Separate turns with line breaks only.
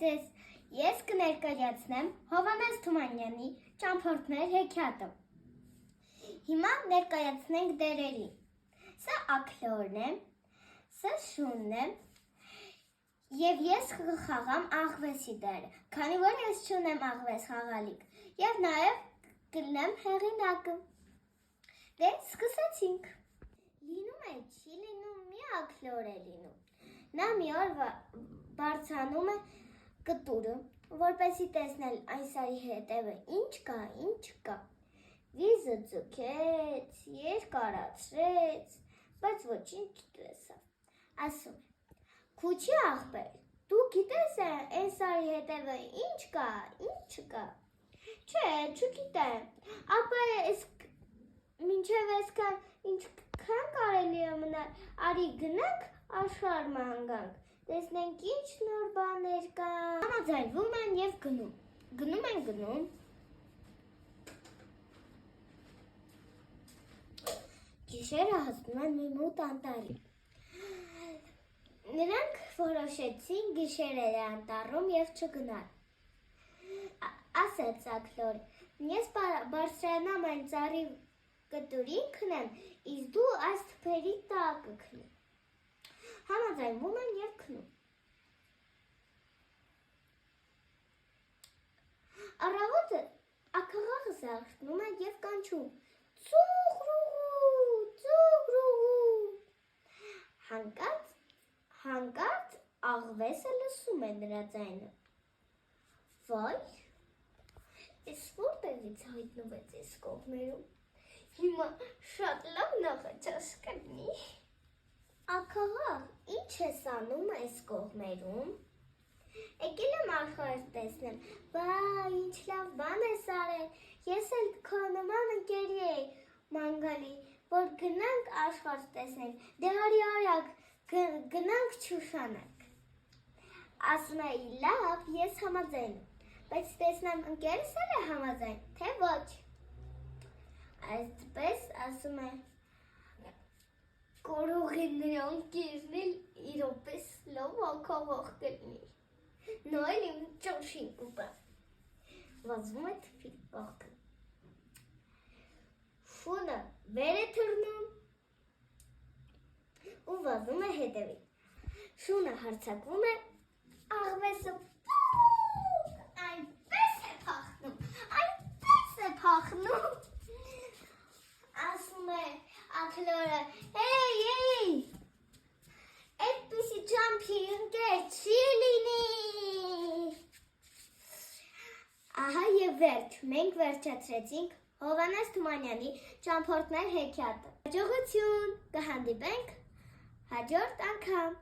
ձեզ, ես կներկայացնեմ Հովհաննես Թումանյանի ճամփորդներ հեքիաթը։ Հիմա ներկայացնենք դերերին։ Սա Աքլորն է, սա Շունն է, և ես կխաղամ աղվեսի դերը, քանի որ ես չունեմ աղվես խաղալիք, և նաև կլինեմ հեղինակը։ Դե սկսեցինք։ Լինում է, չի լինում, մի Աքլոր է լինում։ Նա մի օր բարձրանում է կտուրը, որպեսզի տեսնել այն սարի հետևը ինչ կա։ Վիզը ձգեց, երկարացրեց, բայց ոչինչ չտեսավ։ Ասում է. «Քուչի աղբեր, դու գիտես այն սարի հետևը ինչ կա»։ Չէ, չգիտեմ, ապա մինչև այսքան ինչքան կարելի է մնալ, արի գնանք աշխարհ ման գանք, տեսնենք ինչ նոր բաներ կան։ Համաձայնվում են և գնում։ Գիշերը հասնում են մի մութ անտառի։ Նրանք որոշեցին գիշերել անտառում և չգնալ։ Ասեց Աքլորը. «Ես բարձրանամ այն ծառի կտուրին քնեմ, իսկ դու այս թփերի տակը քնի»։ Համաձայնվում են և քնում։ Առավոտը աքաղաղը զարթնում է և կանչում. «Ծուղրուղու»։ Հանկարծ աղվեսը լսում է նրա ձայնը։ Վայ, էս որտեղից հայտնվեց էս կողմերում, հիմա շատ լավ նախաճաշ կլինի։ Աքաղաղ, ինչ ես անում այս կողմերում։ Եկել եմ աշխարհ տեսնել, ինչ լավ բան ես արել, ես էլ քո նման ընկերի էի ման գալի, որ գնանք աշխարհ տեսնենք, դե արագ գնանք չուշանանք։ Ասում էի, լավ, ես համաձայնում, բայց տեսնեմ ընկերս էլ է համաձայն, թե ոչ։ Այսպես ասում է, կարող է նրա ընկերն էլ իրապես լավ աքաղաղ կլինի։ Նա էլ իմ ճաշին կուպա։ Վազում է թփի կողքը։ Շունը վեր է թռնում ու վազում է հետևին։ Շունը հարձակվում է, աղվեսը այնպես է փախնում, ասում է Աքլորը. «Էй, այդպիսի ջամփի ընկեր չի լինի»։ Ահա և վերջ, մենք վերջացրեցինք Հովհաննես Թումանյանի ճամփորդներ հեքիաթը։ Հաջողություն, կհանդիպենք հաջորդ անգամ։